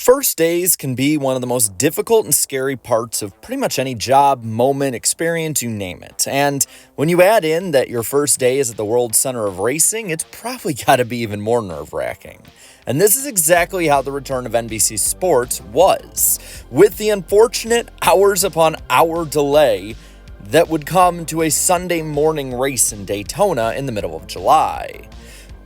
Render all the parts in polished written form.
First days can be one of the most difficult and scary parts of pretty much any job, moment, experience, you name it. And when you add in that your first day is at the world center of racing, it's probably got to be even more nerve-wracking. And this is exactly how the return of NBC Sports was, with the unfortunate hours upon hour delay that would come to a Sunday morning race in Daytona in the middle of July.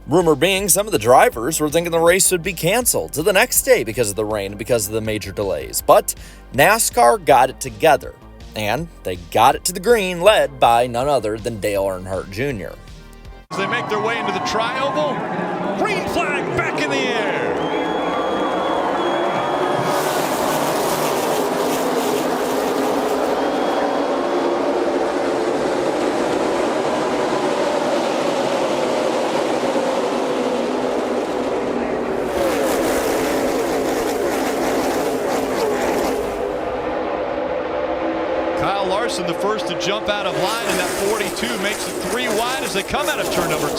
Rumor being, some of the drivers were thinking the race would be canceled to the next day because of the rain and because of the major delays. But NASCAR got it together, and they got it to the green, led by none other than Dale Earnhardt Jr. As they make their way into the tri-oval, green flag back in the air. Larson, the first to jump out of line, and that 42 makes it 3 wide as they come out of turn number 2.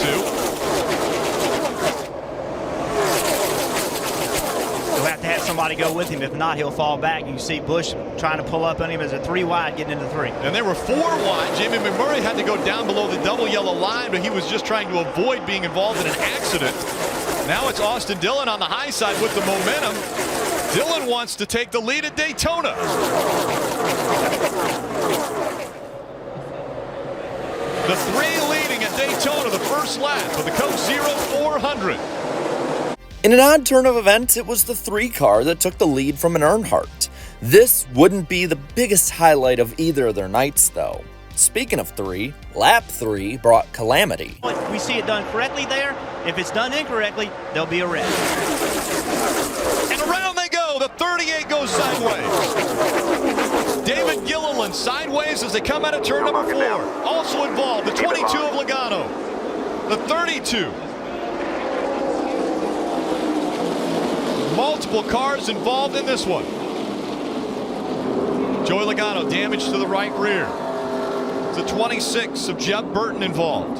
He'll have to have somebody go with him. If not, he'll fall back. You see Busch trying to pull up on him as a 3 wide getting into 3. And they were 4 wide. Jamie McMurray had to go down below the double yellow line, but he was just trying to avoid being involved in an accident. Now it's Austin Dillon on the high side with the momentum. Dillon wants to take the lead at Daytona. The 3 leading at Daytona, the first lap of the Coke 0400. In an odd turn of events, it was the 3 car that took the lead from an Earnhardt. This wouldn't be the biggest highlight of either of their nights, though. Speaking of 3, lap 3 brought calamity. If we see it done correctly there, if it's done incorrectly, there'll be a wreck. And around they go. The 38 goes sideways. David Gilliland sideways as they come out of turn number 4. Also involved, the 22 of Logano. The 32. Multiple cars involved in this one. Joey Logano damage to the right rear. The 26 of Jeff Burton involved.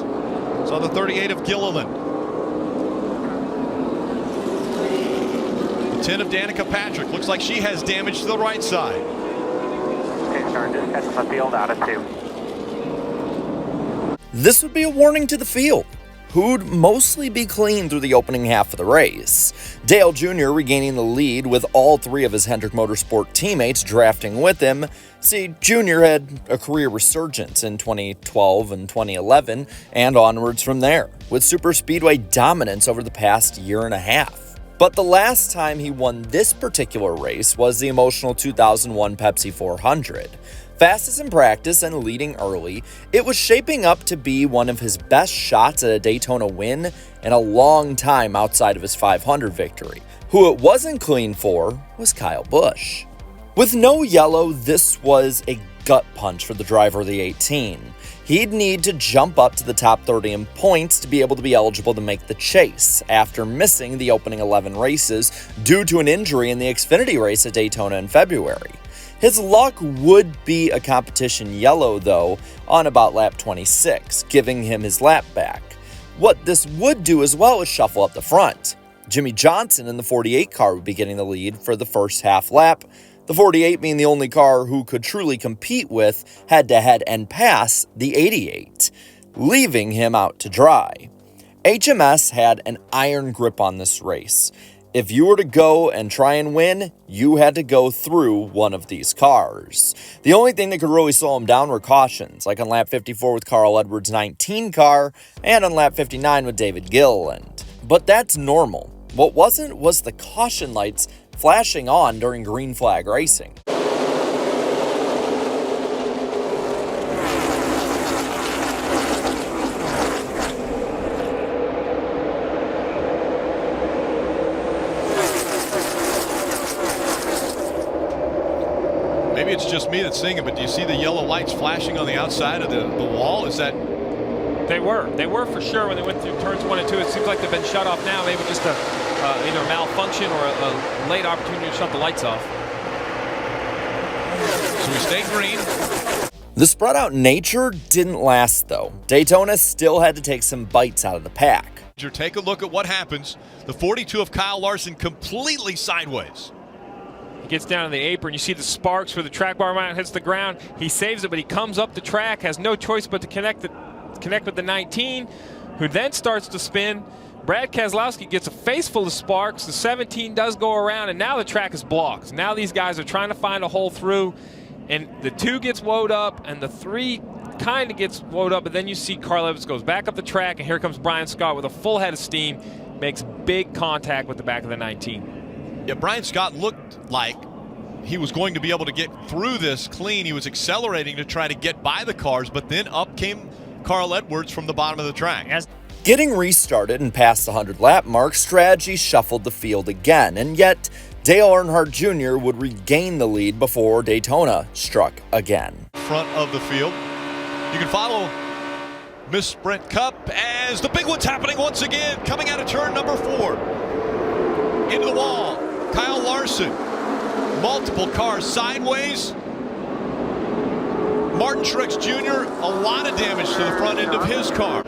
So the 38 of Gilliland. The 10 of Danica Patrick. Looks like she has damage to the right side. This would be a warning to the field, who'd mostly be clean through the opening half of the race. Dale Jr. regaining the lead with all 3 of his Hendrick Motorsport teammates drafting with him. See, Jr. had a career resurgence in 2012 and 2011 and onwards from there, with superspeedway dominance over the past year and a half. But the last time he won this particular race was the emotional 2001 Pepsi 400. Fastest in practice and leading early, it was shaping up to be one of his best shots at a Daytona win in a long time outside of his 500 victory. Who it wasn't clean for was Kyle Busch. With no yellow, this was a gut punch for the driver of the 18. He'd need to jump up to the top 30 in points to be able to be eligible to make the chase after missing the opening 11 races due to an injury in the Xfinity race at Daytona in February. His luck would be a competition yellow, though, on about lap 26, giving him his lap back. What this would do as well is shuffle up the front. Jimmy Johnson in the 48 car would be getting the lead for the first half lap, the 48 being the only car who could truly compete with head-to-head and pass the 88, leaving him out to dry. HMS had an iron grip on this race. If you were to go and try and win, you had to go through one of these cars. The only thing that could really slow him down were cautions, like on lap 54 with Carl Edwards' 19 car and on lap 59 with David Gilliland. But that's normal. What wasn't was the caution lights flashing on during green flag racing. Maybe it's just me that's seeing it, but do you see the yellow lights flashing on the outside of the wall? Is that... They were for sure when they went through turns 1 and 2. It seems like they've been shut off now. Maybe just either a malfunction or a late opportunity to shut the lights off. So we stay green. The spread out nature didn't last, though. Daytona still had to take some bites out of the pack. Take a look at what happens. The 42 of Kyle Larson completely sideways. gets down to the apron. You see the sparks where the track bar mount hits the ground. He saves it, but he comes up the track, has no choice but to connect with the 19, who then starts to spin. Brad Keselowski gets a face full of sparks. The 17 does go around, and now the track is blocked. Now these guys are trying to find a hole through, and the 2 gets woed up, and the 3 kind of gets woed up, but then you see Carl Edwards goes back up the track, and here comes Brian Scott with a full head of steam, makes big contact with the back of the 19. Yeah, Brian Scott looked like he was going to be able to get through this clean. He was accelerating to try to get by the cars, but then up came Carl Edwards from the bottom of the track. Getting restarted and past the 100-lap mark, strategy shuffled the field again, and yet Dale Earnhardt Jr. would regain the lead before Daytona struck again. Front of the field. You can follow Miss Sprint Cup as the big one's happening once again, coming out of turn number 4. Into the wall, Kyle Larson. Multiple cars sideways. Martin Truex Jr., a lot of damage to the front end of his car.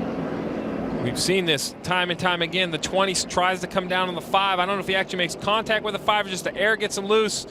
We've seen this time and time again. The 20 tries to come down on the 5. I don't know if he actually makes contact with the 5 or just the air gets him loose.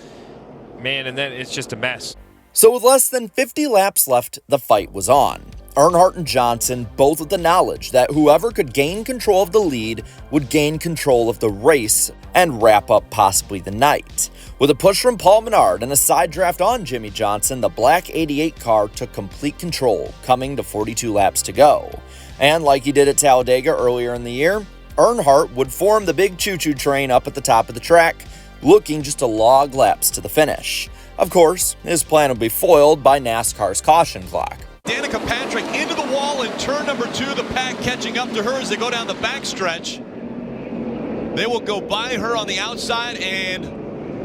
Man, and then it's just a mess. So with less than 50 laps left, the fight was on. Earnhardt and Johnson both with the knowledge that whoever could gain control of the lead would gain control of the race and wrap up possibly the night. With a push from Paul Menard and a side draft on Jimmy Johnson, the black 88 car took complete control, coming to 42 laps to go. And like he did at Talladega earlier in the year, Earnhardt would form the big choo-choo train up at the top of the track, looking just to log laps to the finish. Of course, his plan would be foiled by NASCAR's caution clock. Danica Patrick into the wall in turn number 2, the pack catching up to her as they go down the backstretch. They will go by her on the outside, and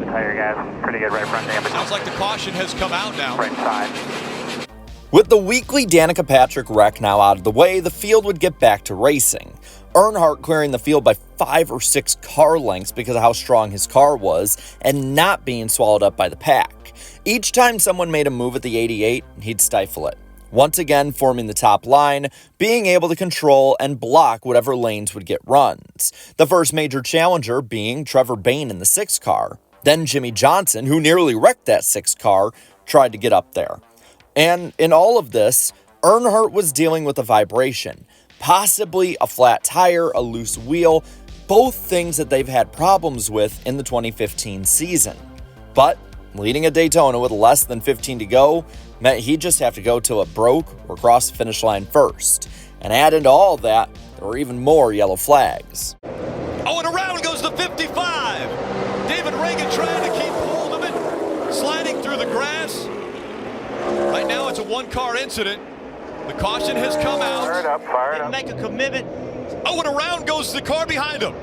the tire guys, pretty good right front damage. Sounds like the caution has come out now. Right side. With the weekly Danica Patrick wreck now out of the way, the field would get back to racing. Earnhardt clearing the field by 5 or 6 car lengths because of how strong his car was and not being swallowed up by the pack. Each time someone made a move at the 88, he'd stifle it. Once again forming the top line, being able to control and block whatever lanes would get runs. The first major challenger being Trevor Bayne in the 6 car. Then Jimmy Johnson, who nearly wrecked that 6 car, tried to get up there. And in all of this, Earnhardt was dealing with a vibration, possibly a flat tire, a loose wheel, both things that they've had problems with in the 2015 season. But leading at Daytona with less than 15 to go meant he'd just have to go till it broke or cross the finish line first. And add into all that, there were even more yellow flags. Oh, and around goes the 55. David Reagan trying to keep hold of it, sliding through the grass. Right now it's a 1-car incident. The caution has come out. Fire it up, fire it up. Make a commitment. Oh, and around goes the car behind him.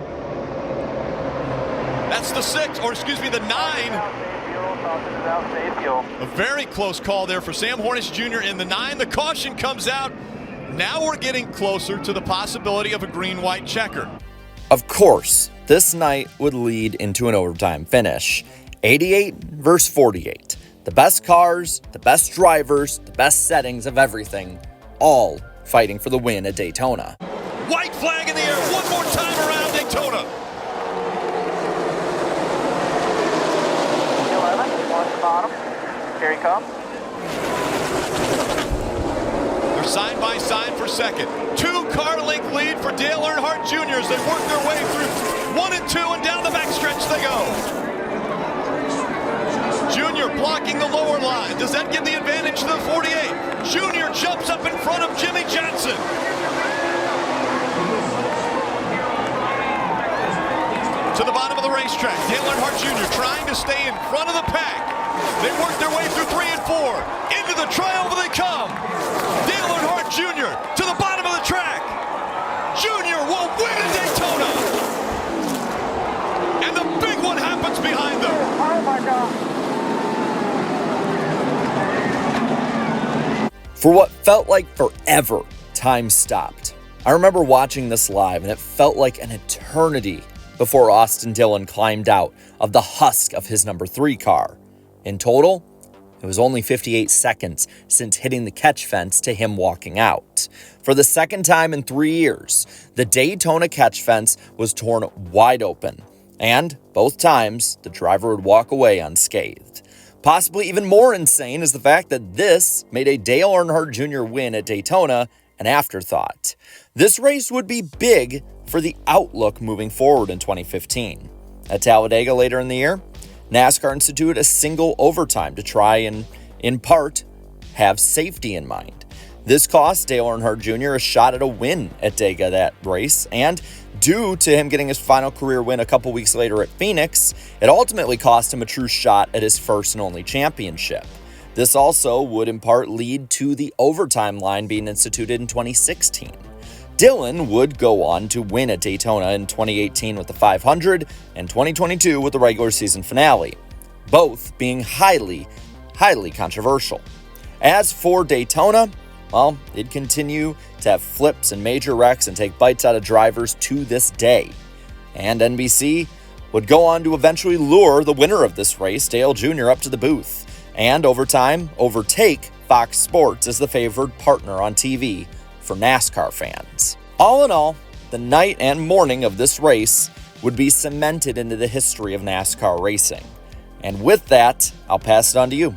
That's the 6, or excuse me, the 9. A very close call there for Sam Hornish Jr. in the 9. The caution comes out. Now we're getting closer to the possibility of a green-white checker. Of course, this night would lead into an overtime finish. 88 versus 48. The best cars, the best drivers, the best settings of everything, all fighting for the win at Daytona. White flag in the air one more time around Daytona. 11, on the bottom. Here he comes. They're side by side for second. 2-car length lead for Dale Earnhardt Jr. as they work their way through 1 and 2, and down the backstretch they go. Junior blocking the lower line. Does that give the advantage to the 48? Junior jumps up in front of Jimmy Johnson. To the bottom of the racetrack, Dale Earnhardt Jr. trying to stay in front of the pack. They work their way through 3 and 4. Into the trioval they come. Dale Earnhardt Jr. to the bottom of the track. Junior will win at Daytona. And the big one happens behind them. Oh my God. For what felt like forever, time stopped. I remember watching this live, and it felt like an eternity before Austin Dillon climbed out of the husk of his number 3 car. In total, it was only 58 seconds since hitting the catch fence to him walking out. For the second time in 3 years, the Daytona catch fence was torn wide open, And both times, the driver would walk away unscathed. Possibly even more insane is the fact that this made a Dale Earnhardt Jr. win at Daytona an afterthought. This race would be big for the outlook moving forward in 2015. At Talladega later in the year, NASCAR instituted a single overtime to try and, in part, have safety in mind. This cost Dale Earnhardt Jr. a shot at a win at Daytona that race, and due to him getting his final career win a couple weeks later at Phoenix, it ultimately cost him a true shot at his first and only championship. This also would in part lead to the overtime line being instituted in 2016. Dillon would go on to win at Daytona in 2018 with the 500 and 2022 with the regular season finale, both being highly controversial. As for Daytona, well, it'd continue to have flips and major wrecks and take bites out of drivers to this day. And NBC would go on to eventually lure the winner of this race, Dale Jr., up to the booth, and over time overtake Fox Sports as the favored partner on TV for NASCAR fans. All in all, the night and morning of this race would be cemented into the history of NASCAR racing. And with that, I'll pass it on to you.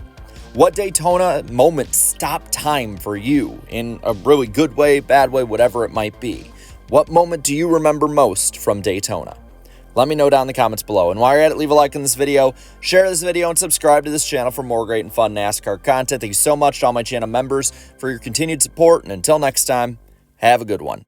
What Daytona moment stopped time for you in a really good way, bad way, whatever it might be? What moment do you remember most from Daytona? Let me know down in the comments below. And while you're at it, leave a like on this video, share this video, and subscribe to this channel for more great and fun NASCAR content. Thank you so much to all my channel members for your continued support. And until next time, have a good one.